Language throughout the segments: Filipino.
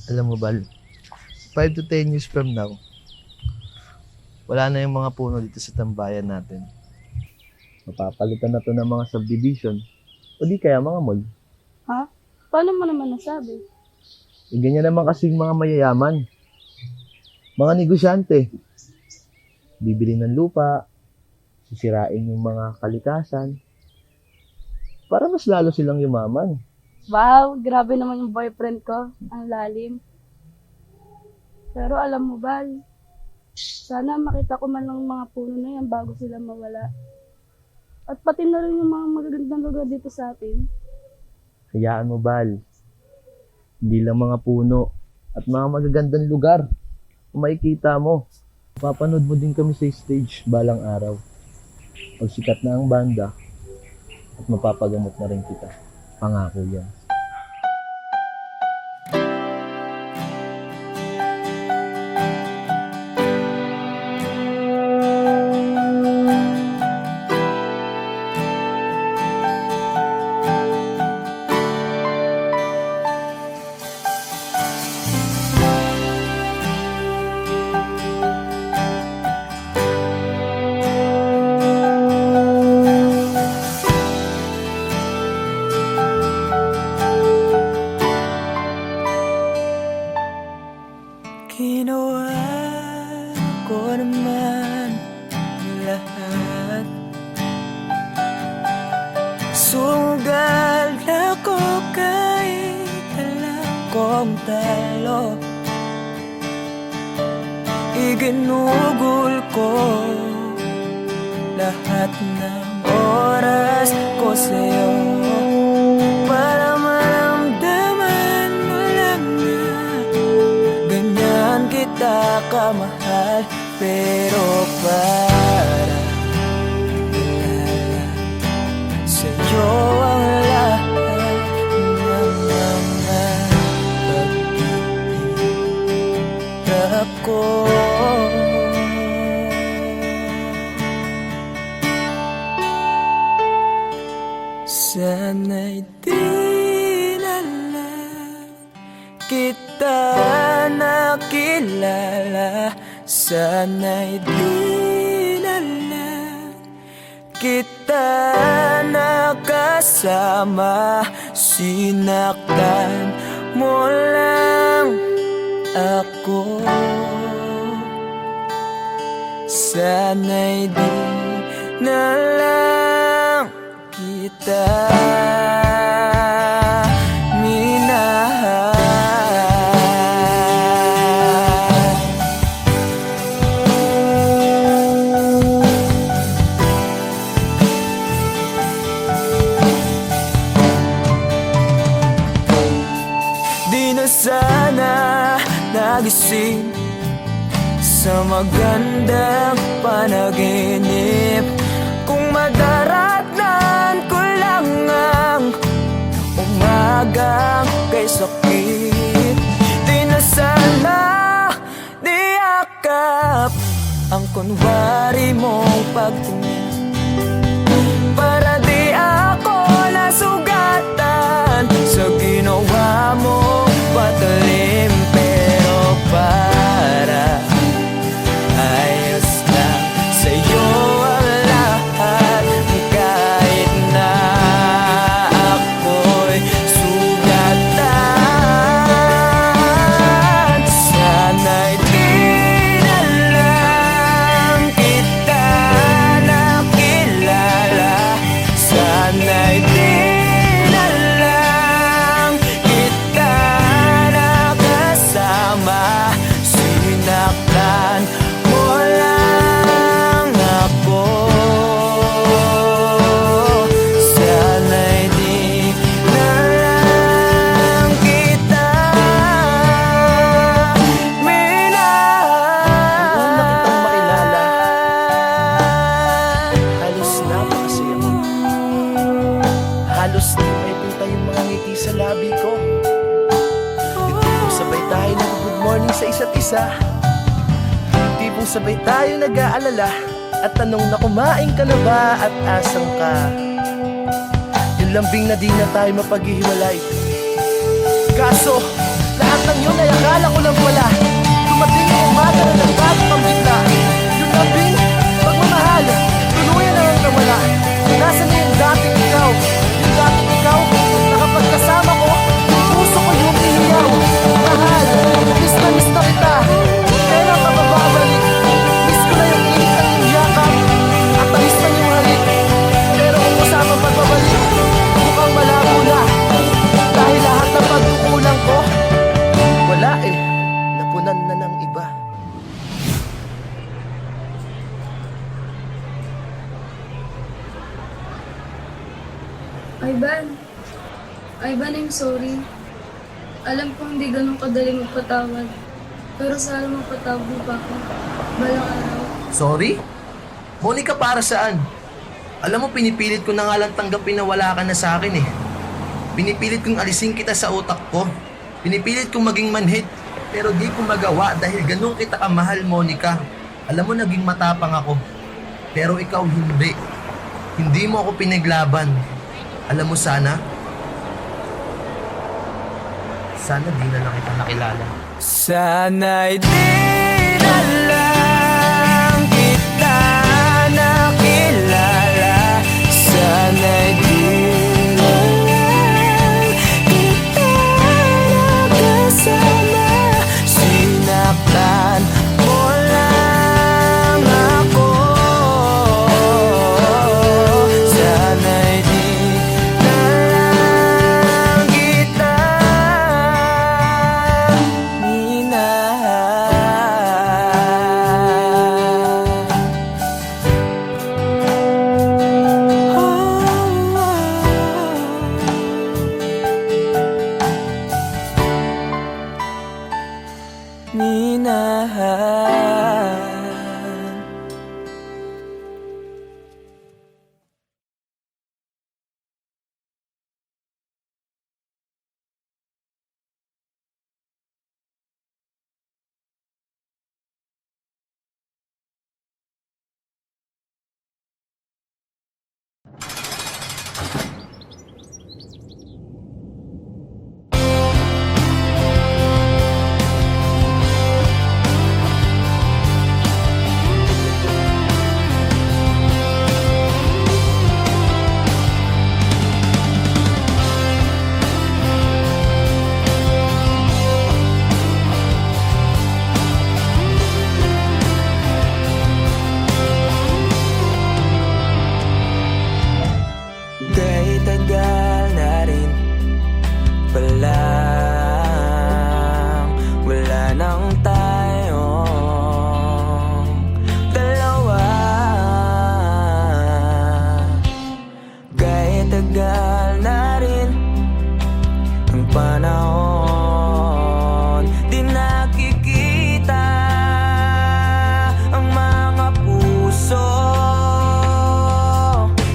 Alam mo, Bal, 5 to 10 years from now, wala na yung mga puno dito sa tambayan natin. Mapapalitan na to ng mga subdivision o di kaya mga mall. Ha? Paano mo naman nasabi? Ganyan naman kasing mga mayayaman. Mga negosyante. Bibili ng lupa, sisirain yung mga kalikasan, para mas lalo silang yumaman. Wow, grabe naman yung boyfriend ko. Ang lalim. Pero alam mo, Bal, sana makita ko man lang mga puno na yan bago sila mawala. At pati na rin yung mga magagandang lugar dito sa atin. Hayaan mo, Bal. Hindi lang mga puno at mga magagandang lugar. Kung makikita mo, papanood mo din kami sa stage balang araw. Pag sikat na ang banda, at mapapagamot na rin kita. Pangako yan. Ginawa ko naman lahat. Sugal ako kahit alam kong talo. Iginugol ko lahat ng oras ko sa'yo para maramdaman mo lang na ganyan kita kamahal. Pero para ilala sa'yo ang lahat ng mga pag-ibig ko. Sana'y di na lang kita nakilala. Sana'y di na lang kita nakasama. Sinaktan mo lang ako. Sana'y di na lang kita minahal. Di na sana nagising sa magandang panaginip kung madaratnan ko lang ang umagang kay sakit. Di na sana niyakap ang kunwari mong pagtingin para di ako nasugatan sa ginawa mong patalim. Pero para ayos lang sa'yo ang lahat kahit na ako'y sugatan. Sana'y di na lang kita nakilala. Sana'y di na lang kita nakasama. Sinaktan mo lang ako. Sana'y di na lang kita minahal. Noong nakitang makilala, halos napakasaya mo. Halos di may punta yung mga ngiti sa labi ko. Yung tipong sabay tayo nag-good morning sa isa't isa. Yung tipong sabay tayo nag-aalala at tanong na kumain ka na ba at asan ka. Yung lambing na di na tayo mapaghihiwalay. Kaso, lahat ng yun ay akala Akala ko lang pala dumating ang umaga na nagbago kang bigla. Yung labing pagmamahal tuluyan na ang nawala. Nasaan na yung dating ikaw? Yung dating ikaw na kapag kasama ko, yung puso ko yung ihiyaw. Mahal, miss na kita. Kailan ka bababalik? Miss ko na yung init ng iyong yakap at tamis na yung halik. Pero kung kasama pagbabalik, mukhang malabo na. Dahil lahat ng pagkukulang ko, wala eh, napunan na ng iba. Ivan, I'm sorry. Alam ko hindi ganun kadali magpatawad. Pero sana mapatawad mo pa ako. Balang araw. Sorry? Monica, para saan? Alam mo, pinipilit ko na nga lang tanggapin na wala ka na sa akin eh. Pinipilit kong alisin kita sa utak ko. Pinipilit kong maging manhid. Pero di ko magawa dahil ganun kita kamahal, Monica. Alam mo, naging matapang ako. Pero ikaw hindi. Hindi mo ako pinaglaban. Alam mo, sana di na lang kita nakilala. Sana'y di na lang kita nakilala. Sana'y di na lang kita nakasama. Sinaktan mo lang ako. Sana'y di na lang kita minahal. Kay tagal na rin palang wala nang tayong dalawa. Kay tagal na rin ang panahon, di nakikita ang mga puso.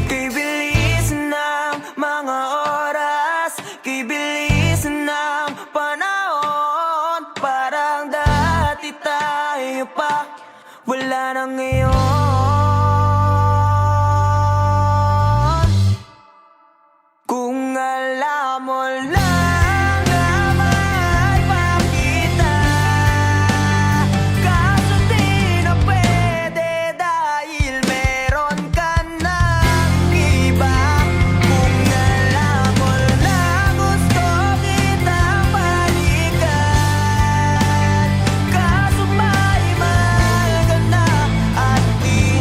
Kay bilis ng mga oras, kay bilis ng panahon, parang dati tayo pa, wala na ngayon. Kung alam mo lang na mahal pa kita, kaso di na pwede dahil meron ka ng iba. Kung alam mo lang gusto kitang balikan, kaso may mahal ka na at di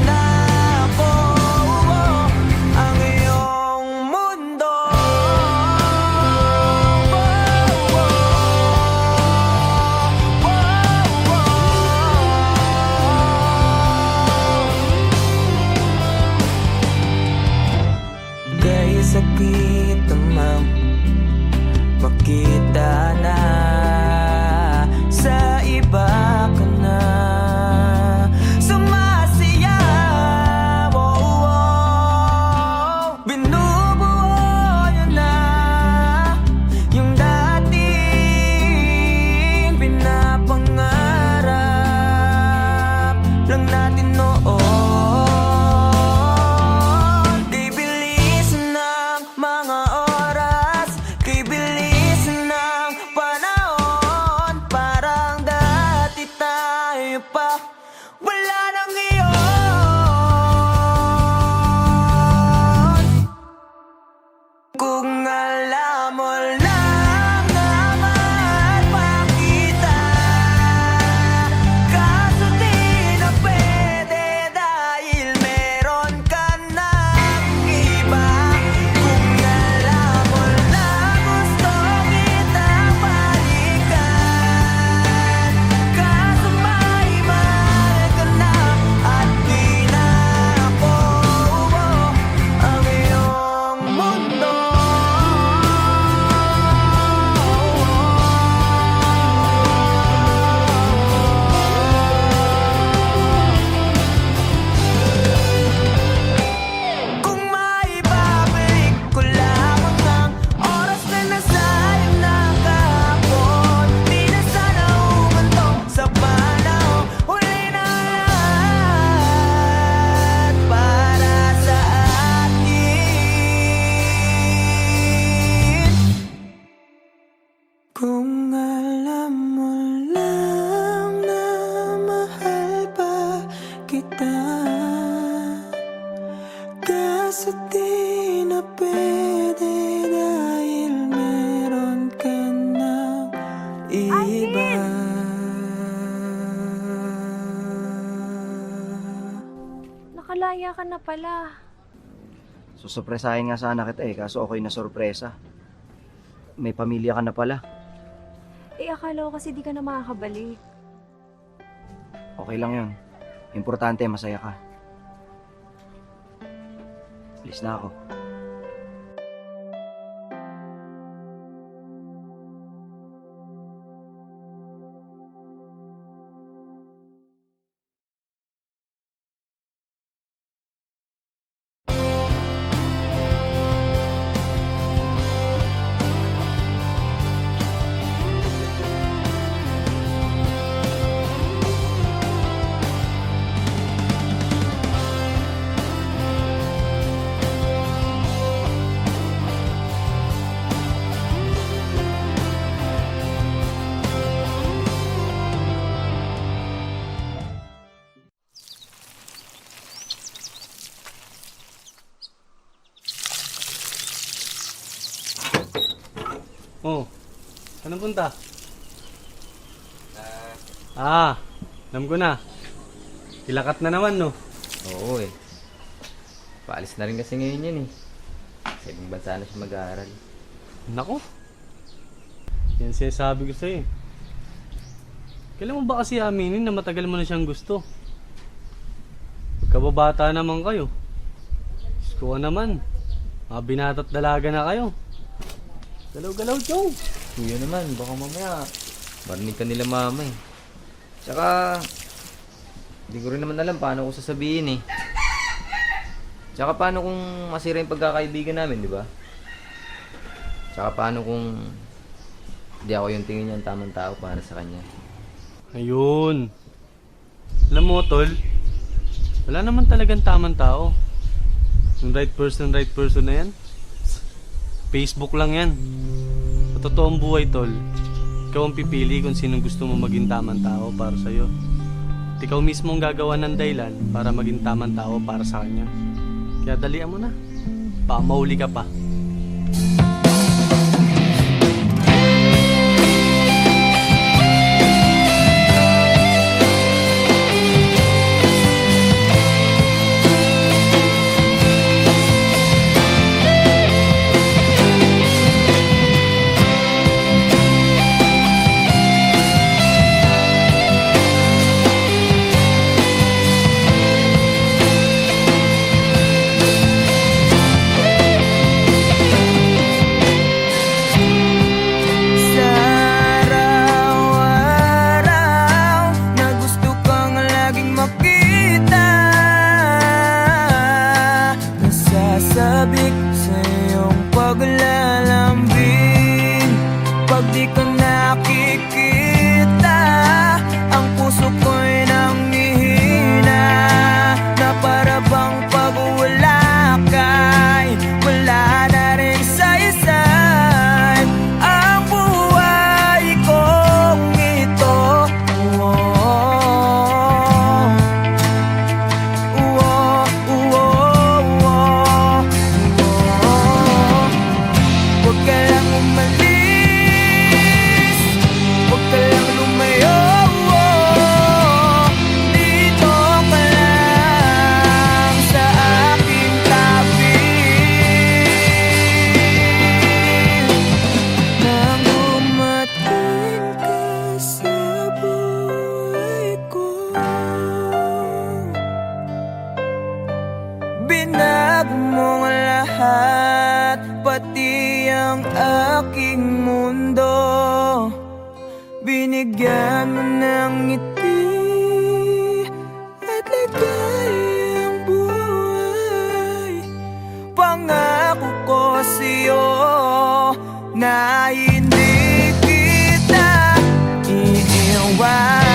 malaya ka na pala. Susurpresahin nga sana kita kaso ako'y nasurpresa. May pamilya ka na pala. Akala ko kasi di ka na makakabalik. Okay lang yun. Importante, masaya ka. Alis na ako. Oh, saan punta? Alam ko na. Kilakat na naman, no? Oo Paalis na rin kasi ngayon yan Sa ibang bansa na siya mag-aaral. Nako. Yan sinasabi ko sa'yo. Kailan mo ba kasi aminin na matagal mo na siyang gusto? Pagkababata naman kayo. Diyos ko naman. Mga binata't dalaga na kayo. Galaw-galaw, Chong. Kuya naman, baka mamaya marinig ka nila mama Tsaka, hindi ko rin naman alam paano ko sasabihin Tsaka paano kung masira yung pagkakaibigan namin, di ba? Tsaka paano kung hindi ako yung tingin niya ang tamang tao para sa kanya. Ayun. Alam mo, tol, wala naman talagang tamang tao. Yung right person na yan, Facebook lang yan. Sa totoong buhay, tol, ikaw ang pipili kung sino gusto mo maging tamang tao para sa'yo. At ikaw mismo ang gagawa ng dahilan para maging tamang tao para sa kanya. Kaya dalian mo na. Baka mauli ka pa. Sa araw-araw na gusto kang laging makita, nasasabik sa iyong paglalambing. Pag di ka nakikita, ang puso ko'y nanghihina, na para bang pag wala ka'y wala na rin saysay ang buhay kong ito. Huwag ka lang umalis, huwag ka lang lumayo. Dito ka lang sa aking tabi. Nang dumating ka sa buhay ko, binago mo ang lahat, pati ang aking mundo. Binigyan mo ng ngiti at ligayang buhay. Pangako ko sa'yo na hindi kita iiwan.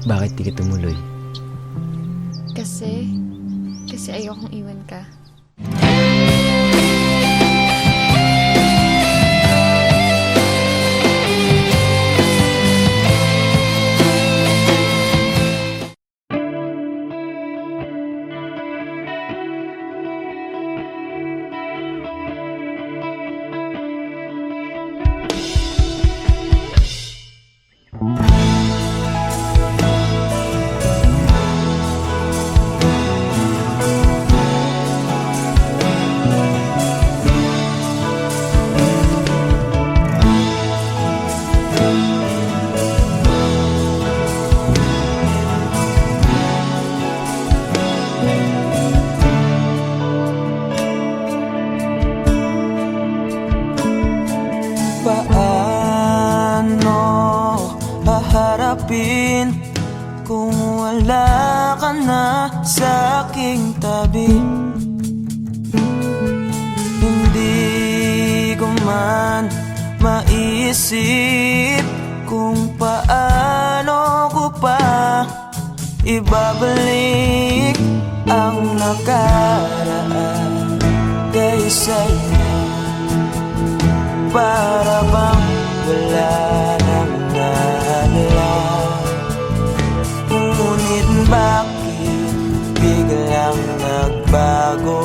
Bakit di ka tumuloy? Kasi ayokong iwan ka. Paano haharapin kung wala ka na sa aking tabi? Hindi ko man maisip kung paano ko pa ibabalik ang nakaraan kay sa'yo. Para bang wala nang nahalal, ngunit bakit biglang nagbago?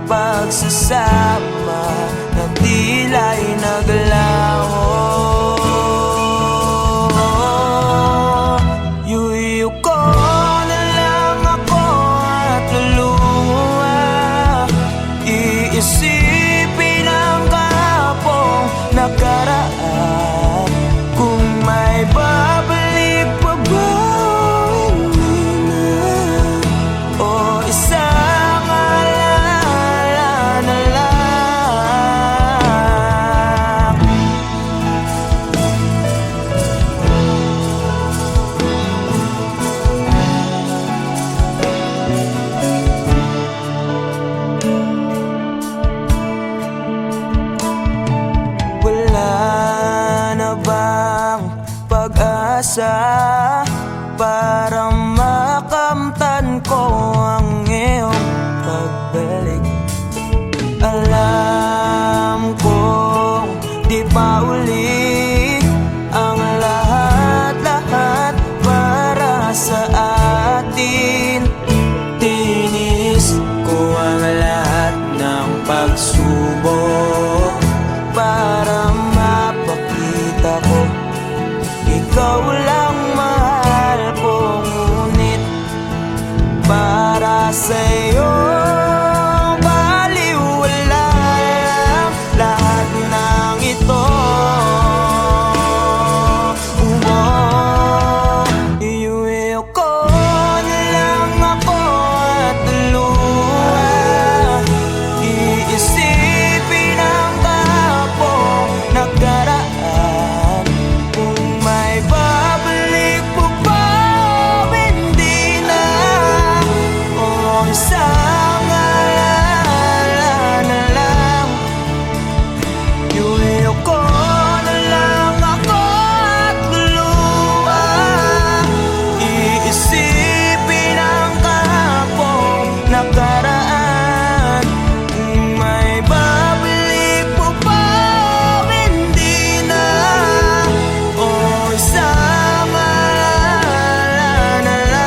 Pagsasama na tila'y naglaho. Yuyu ko na lang ako at luluha, iisipin ang kahapong nakaraan. Kung may babalik pa ba, hindi na, o isang alala na lang. Wala na bang pag-asa para makamtan ko ang iyong pagbalik? Alam kong di pa uli ang lahat-lahat para sa atin. Tinis ko ang lahat ng pagsubok para mapakita ko ikaw lang mahal ko, ngunit para sa'yo baliwala lang lahat ng ito. Iuwi ko na lang ako at luha, iisipin ang kahapong nakaraan. Kung may babalik po ba, hindi na, o isang alala na lang. Iuwi ko na lang ako at luluha, iisipin ang kahapong nakaraan. Kung may babalik po ba, hindi na, o isang alala na lang.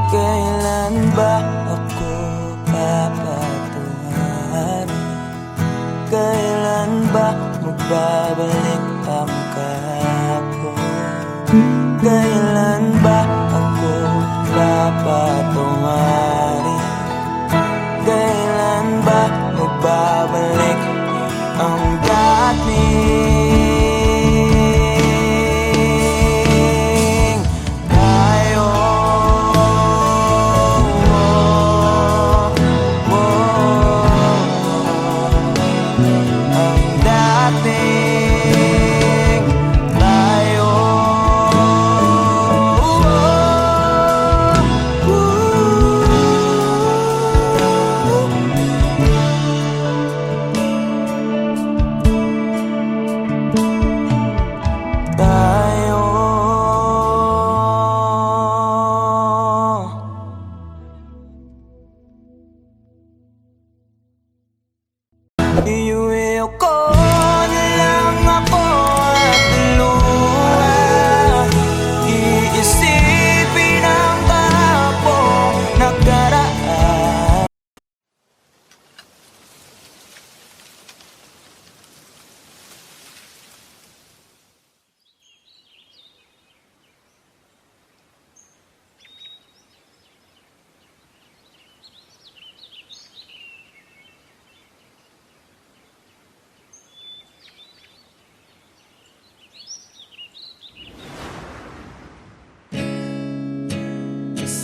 Kailan ba ako papatuhan? Kailan ba magbabalik ang kahapon? Kailan ba ako papatungarin? Kailan ba magbabalik ang dating tayo?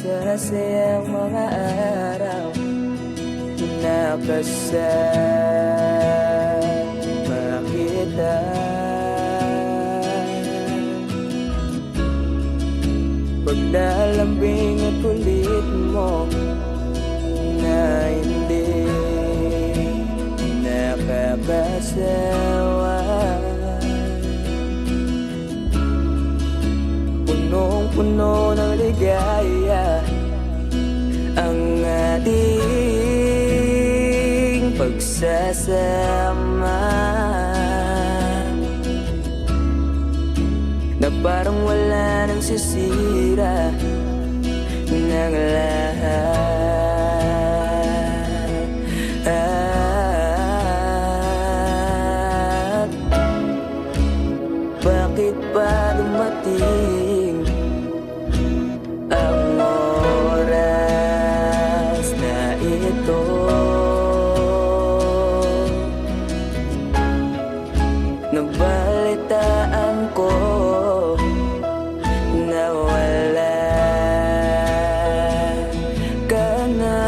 masasayang mga araw na kasama kita. Paglalambing at kulit mo na hindi nakakasawa, punong-puno ng ligaya ang ating pagsasama, na parang wala nang sisira ng lahat. Bakit ba dumating ang oras na ito? Nabalitaan ko na wala ka na.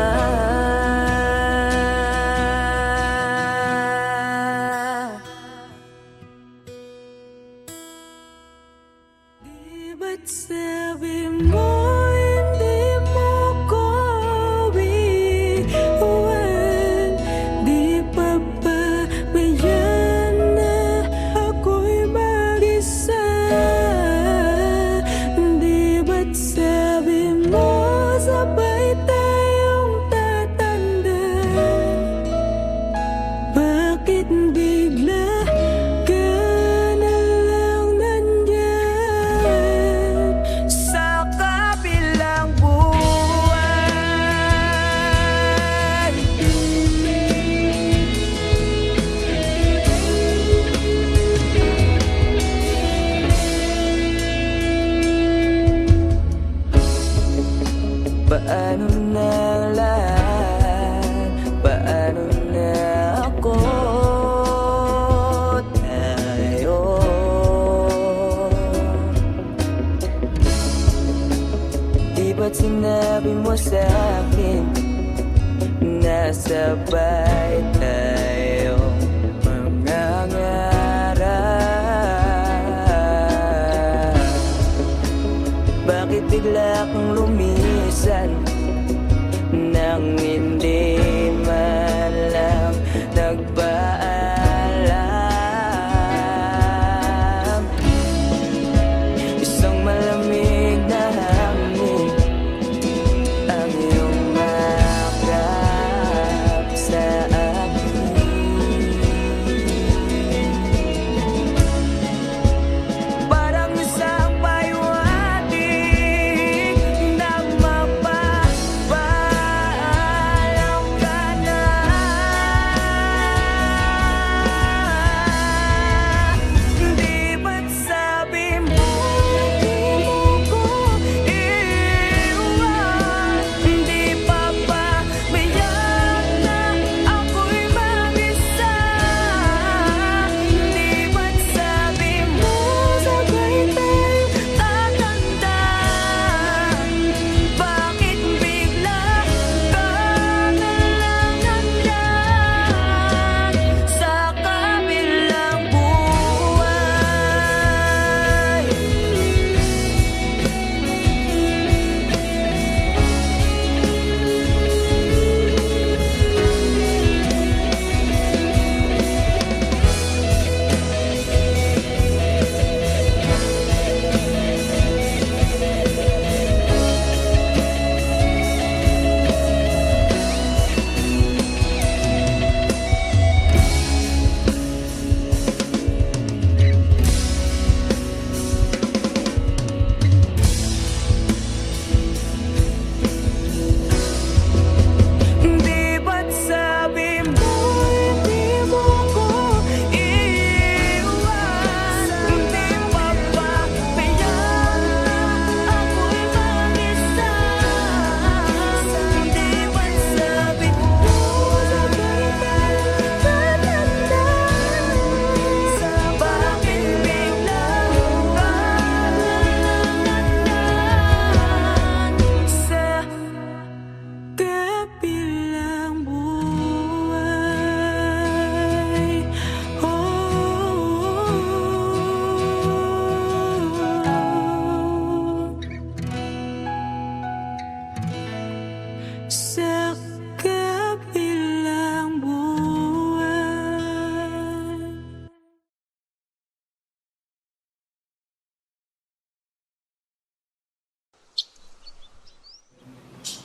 Di ba't sabi mo hindi mo ko iiwan? Di pa ba mayan na ako'y mag-isa? Di ba't sabi mo sabay tayong tatanda? Bakit bigla ka na lang nandyan sa kabilang buwan? Paano na ang lahat? Paano na ako? Tayo di ba't sinabi mo sa'kin na sabay tayong mangangarap? Bakit bigla kang lumisan nang hindi man lang nagpaalam? Isang malamig na hangin ang iyong makap sa akin. Parang isang paywating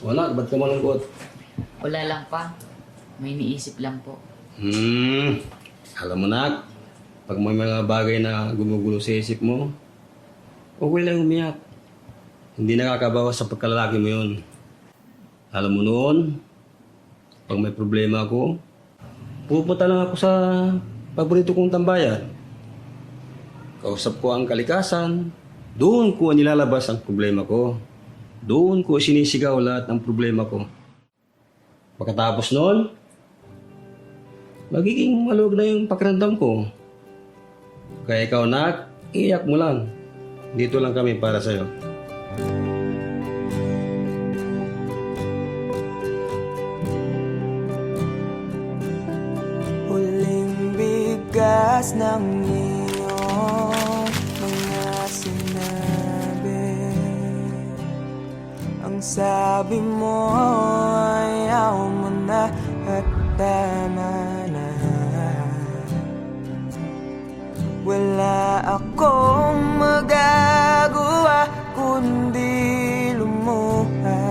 Wala, ba't ka malungkot? Wala lang pa. May iniisip lang po. Alam mo na, pag may mga bagay na gumugulo sa isip mo, okay lang umiyak. Hindi nakakabawas sa pagkalalaki mo yun. Alam mo noon, pag may problema ako, pupunta lang ako sa paborito kong tambayan. Kausap ko ang kalikasan, doon ko nilalabas ang problema ko. Doon ko sinisigaw lahat ng problema ko. Pagkatapos noon, magiging maluwag na yung pakiramdam ko. Kaya ikaw, nak, iyak mo lang. Dito lang kami para sa'yo. Huling bigas ng iyong mga sinabi. Ang sabi mo, ayaw mo na at tama na. Wala akong magagawa kundi lumuha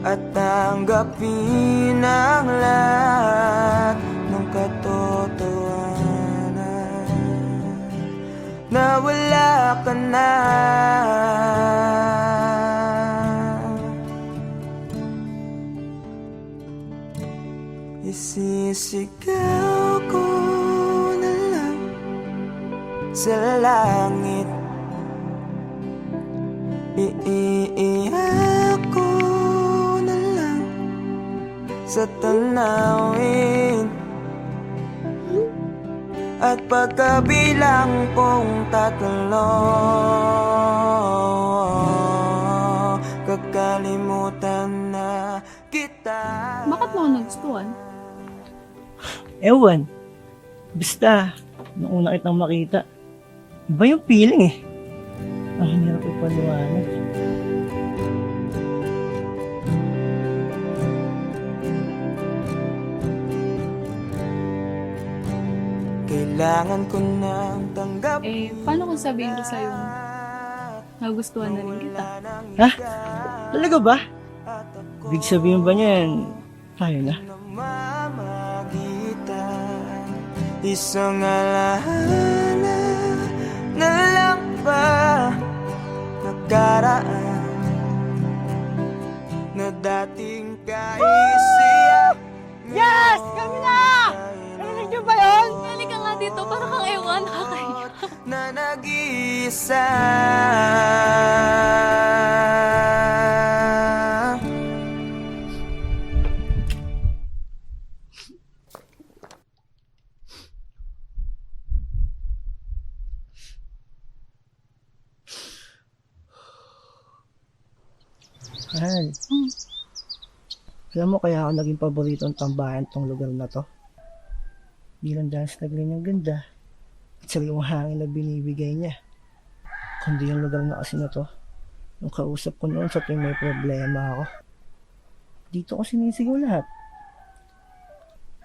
at tanggapin ang lahat ng katotohanan na wala ka na. Isisigaw ko na lang sa langit, iiyak ko na lang sa tanawin, at pagkabilang kong 3, kakalimutan na kita. Bakit mo ako nagustuhan? Ewan. Basta, nung una kitang makita, iba yung feeling eh. Ang hirap ipaliwanag. Kailangan ko nang tanggapin. Paano kung sabihin ko sa'yo nagustuhan na rin kita? Ha? Talaga ba? Big sabihin ba niyan, tayo na? Namamagitan, isang alaala na lang ba nakaraan na dating kaisiyak. Yes! Kami na! Narinig niyo ba yun? Halika nga dito, para kang ewan, nakakaiyak. Na nag-iisa. Mahal. Alam mo kaya ako naging paboritong tambayan tong lugar na to? Bilang dahil sa ganyang ganda at sariwang hangin na binibigay niya. Kundi yung lugar na kasi na to, nung kausap ko noon sa tuwing may problema ako, dito ko sinisigaw lahat.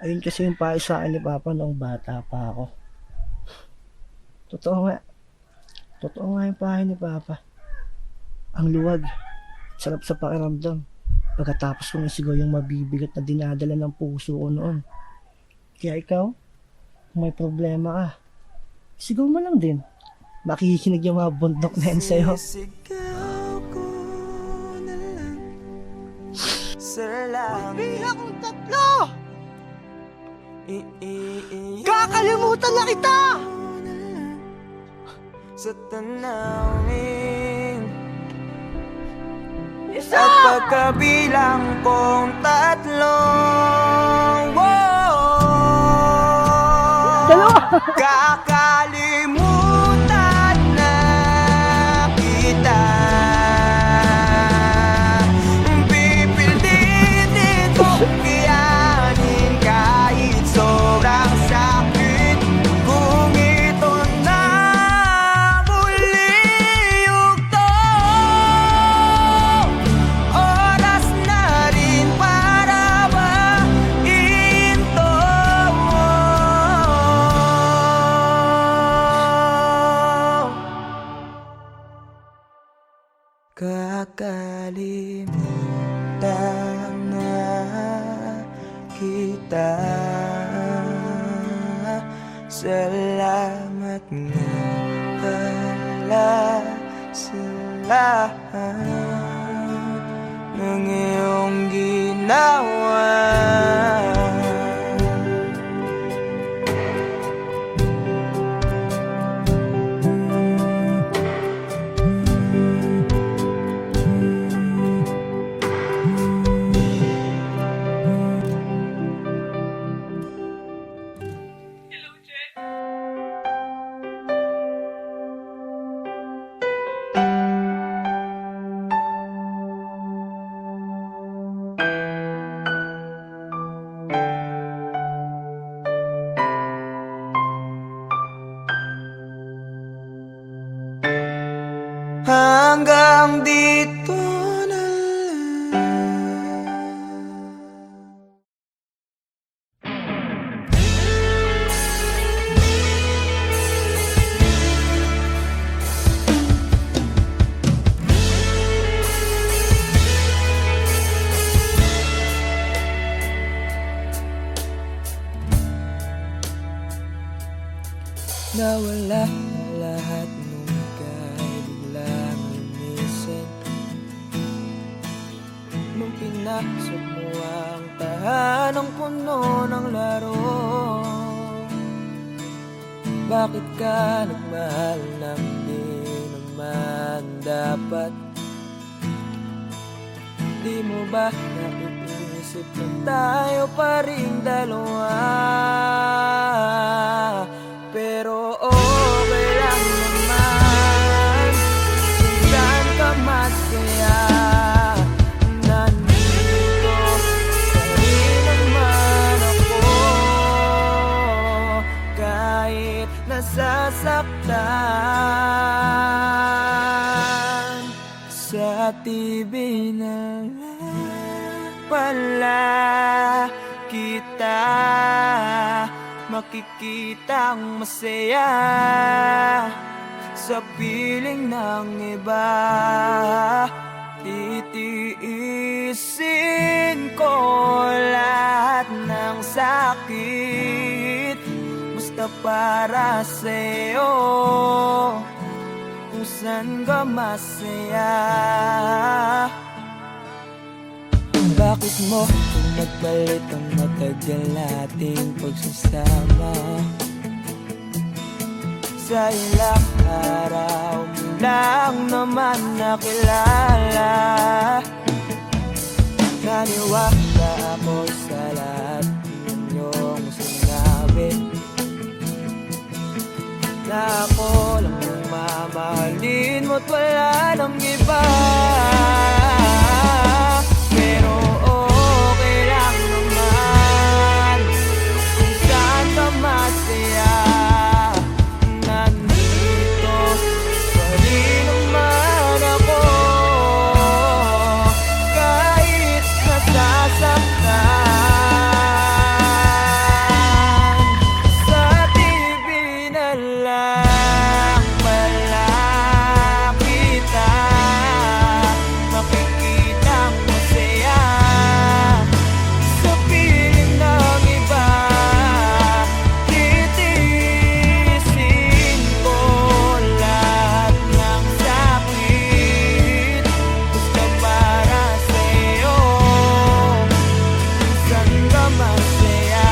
Ayun kasi yung payo sa akin ni Papa noong bata pa ako. Totoo nga yung payo ni Papa. Ang luwag, sarap sa pakiramdam. Pagkatapos kong isigaw yung mabibigat na dinadala ng puso ko noon. Kaya ikaw, kung may problema ka, sigaw mo lang din. Makikinig yung mga bundok na yan sa'yo. Sisigaw ko na lang sa langit. Bilang kong 3! Kakalimutan na kita! Sa tanawin, Isa! at pagkabilang kong 3, Dalawa! kakalimutan na kita. Pipilitin kong kiyanin kahit sobrang sakit. Kung ito na muli yugto, oras na rin para ba ito? kita. Salamat nga pala sa lahat ng iyong ginawa. Hanggang dito na lang. Nawala lahat nung biglang lumisin. Nung pinasok mo ang tahanang puno ng laro, bakit ka nagmahal ng di naman dapat? Di mo ba naiisip na tayo pa rin dalawa? Pero okay lang naman kung saan ka masaya. Nandito pa rin naman ako, kahit nasasaktan. Sa TV na lang pala kita makikitang masaya sa piling ng iba. Titiisin ko lahat ng sakit, basta para sa'yo, kung saan ka masaya. Bakit mo kung nagpalit ang matagal nating pagsasama? Sa ilang araw mo lang naman nakilala. Naniwala ako sa lahat ng iyong sinabi, na ako lang ang mamahalin mo't wala nang iba. Pero okay lang naman kung saan ka masaya. Nandito pa rin naman ako, kahit nasasaktan. Sa TV na lang pala kita makikitang masaya sa piling ng iba. Titiisin ko lahat ng sakit, basta para sa'yo, kung saan ka masaya.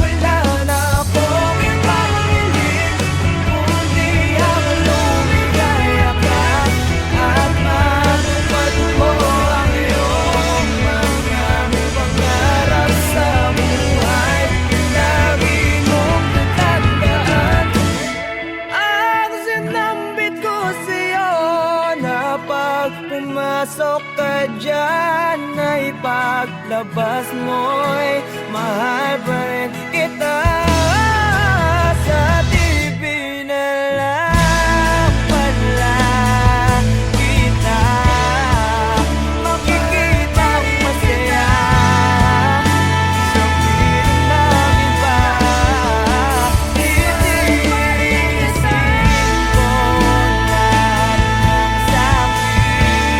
Wala na akong ibang hiling kundi ang lumigaya ka at matupad mo ang iyong mga pangarap sa buhay. Lagi mong tatandaan ang sinambit ko sa'yo, na pag pumasok ka dyan ay paglabas mo'y mahal pa rin kita. Sa TV na lang pala kita makikitang masaya sa piling ng iba. Titiisin ko lahat ng sakit,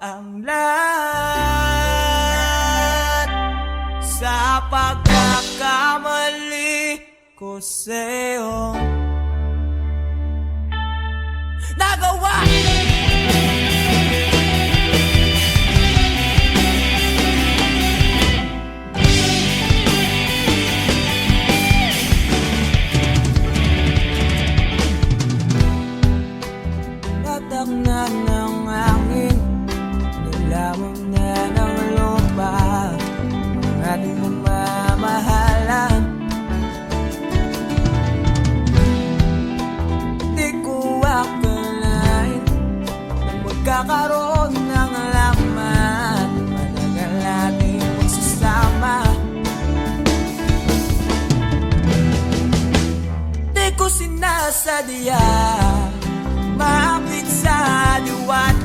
ang lahat sa pagkakamali ko sa'yo. Nagawa! Tatak na ng hangin, nilamon na ng lupa ang ating namamahalan. Di ko akalain na magkakaroon ng laman, matagal nating magsasama. Di ko sinasadya maapit sa diwata.